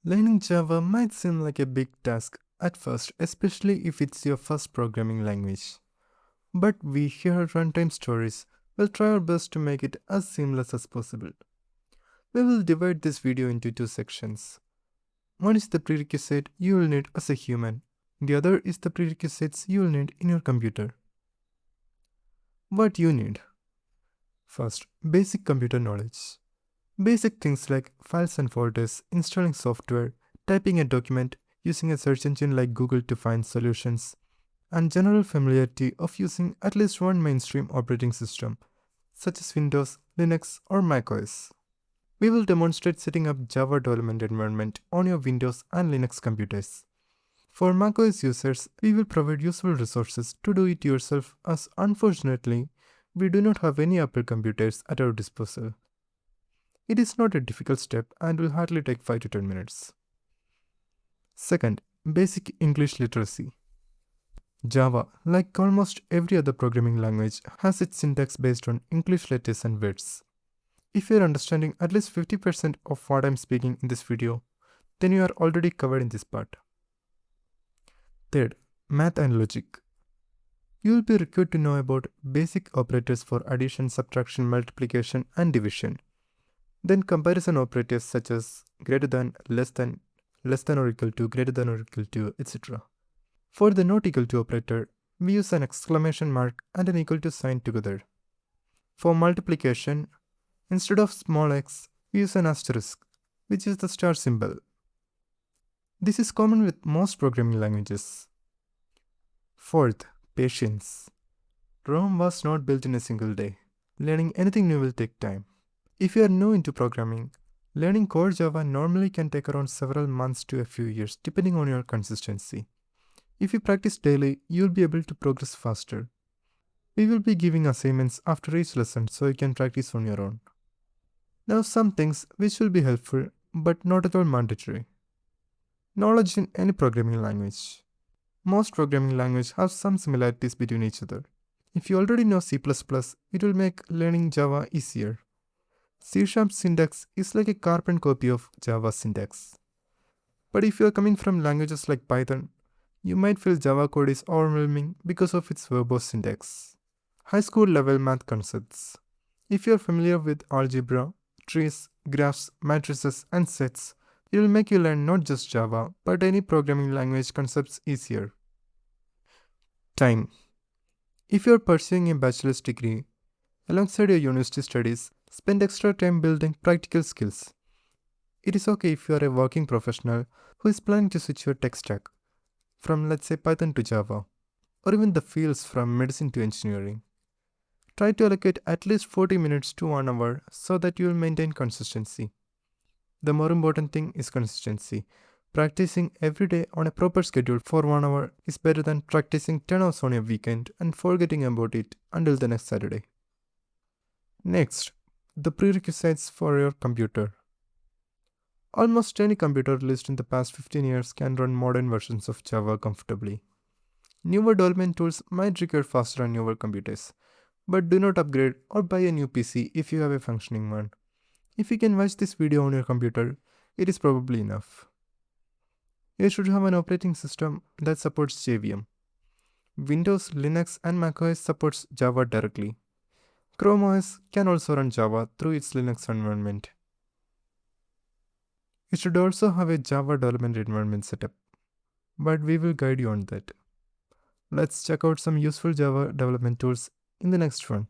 Learning Java might seem like a big task at first, especially if it's your first programming language. But we here at Runtime Stories will try our best to make it as seamless as possible. We will divide this video into two sections. One is the prerequisite you will need as a human. The other is the prerequisites you will need in your computer. What you need? First, basic computer knowledge. Basic things like files and folders, installing software, typing a document, using a search engine like Google to find solutions, and general familiarity of using at least one mainstream operating system, such as Windows, Linux, or macOS. We will demonstrate setting up Java development environment on your Windows and Linux computers. For macOS users, we will provide useful resources to do it yourself as unfortunately, we do not have any Apple computers at our disposal. It is not a difficult step and will hardly take 5 to 10 minutes. Second, basic English literacy. Java, like almost every other programming language, has its syntax based on English letters and words. If you are understanding at least 50% of what I am speaking in this video, then you are already covered in this part. Third, math and logic. You will be required to know about basic operators for addition, subtraction, multiplication, and division. Then comparison operators such as greater than or equal to, greater than or equal to, etc. For the not equal to operator, we use an exclamation mark and an equal to sign together. For multiplication, instead of small x, we use an asterisk, which is the star symbol. This is common with most programming languages. Fourth, patience. Rome was not built in a single day. Learning anything new will take time. If you are new into programming, learning core Java normally can take around several months to a few years depending on your consistency. If you practice daily, you will be able to progress faster. We will be giving assignments after each lesson so you can practice on your own. Now some things which will be helpful but not at all mandatory. Knowledge in any programming language. Most programming languages have some similarities between each other. If you already know C++, it will make learning Java easier. C# syntax is like a carbon copy of Java syntax. But if you are coming from languages like Python, you might feel Java code is overwhelming because of its verbose syntax. High school level math concepts. If you are familiar with algebra, trees, graphs, matrices, and sets, it will make you learn not just Java, but any programming language concepts easier. Time. If you are pursuing a bachelor's degree, alongside your university studies, spend extra time building practical skills. It is okay if you are a working professional who is planning to switch your tech stack from, let's say, Python to Java, or even the fields from medicine to engineering. Try to allocate at least 40 minutes to 1 hour so that you will maintain consistency. The more important thing is consistency. Practicing every day on a proper schedule for 1 hour is better than practicing 10 hours on a weekend and forgetting about it until the next Saturday. Next, the prerequisites for your computer. Almost any computer released in the past 15 years can run modern versions of Java comfortably. Newer development tools might require faster and newer computers, but do not upgrade or buy a new PC if you have a functioning one. If you can watch this video on your computer, it is probably enough. You should have an operating system that supports JVM. Windows, Linux, and macOS supports Java directly. Chrome OS can also run Java through its Linux environment. You should also have a Java development environment setup, but we will guide you on that. Let's check out some useful Java development tools in the next one.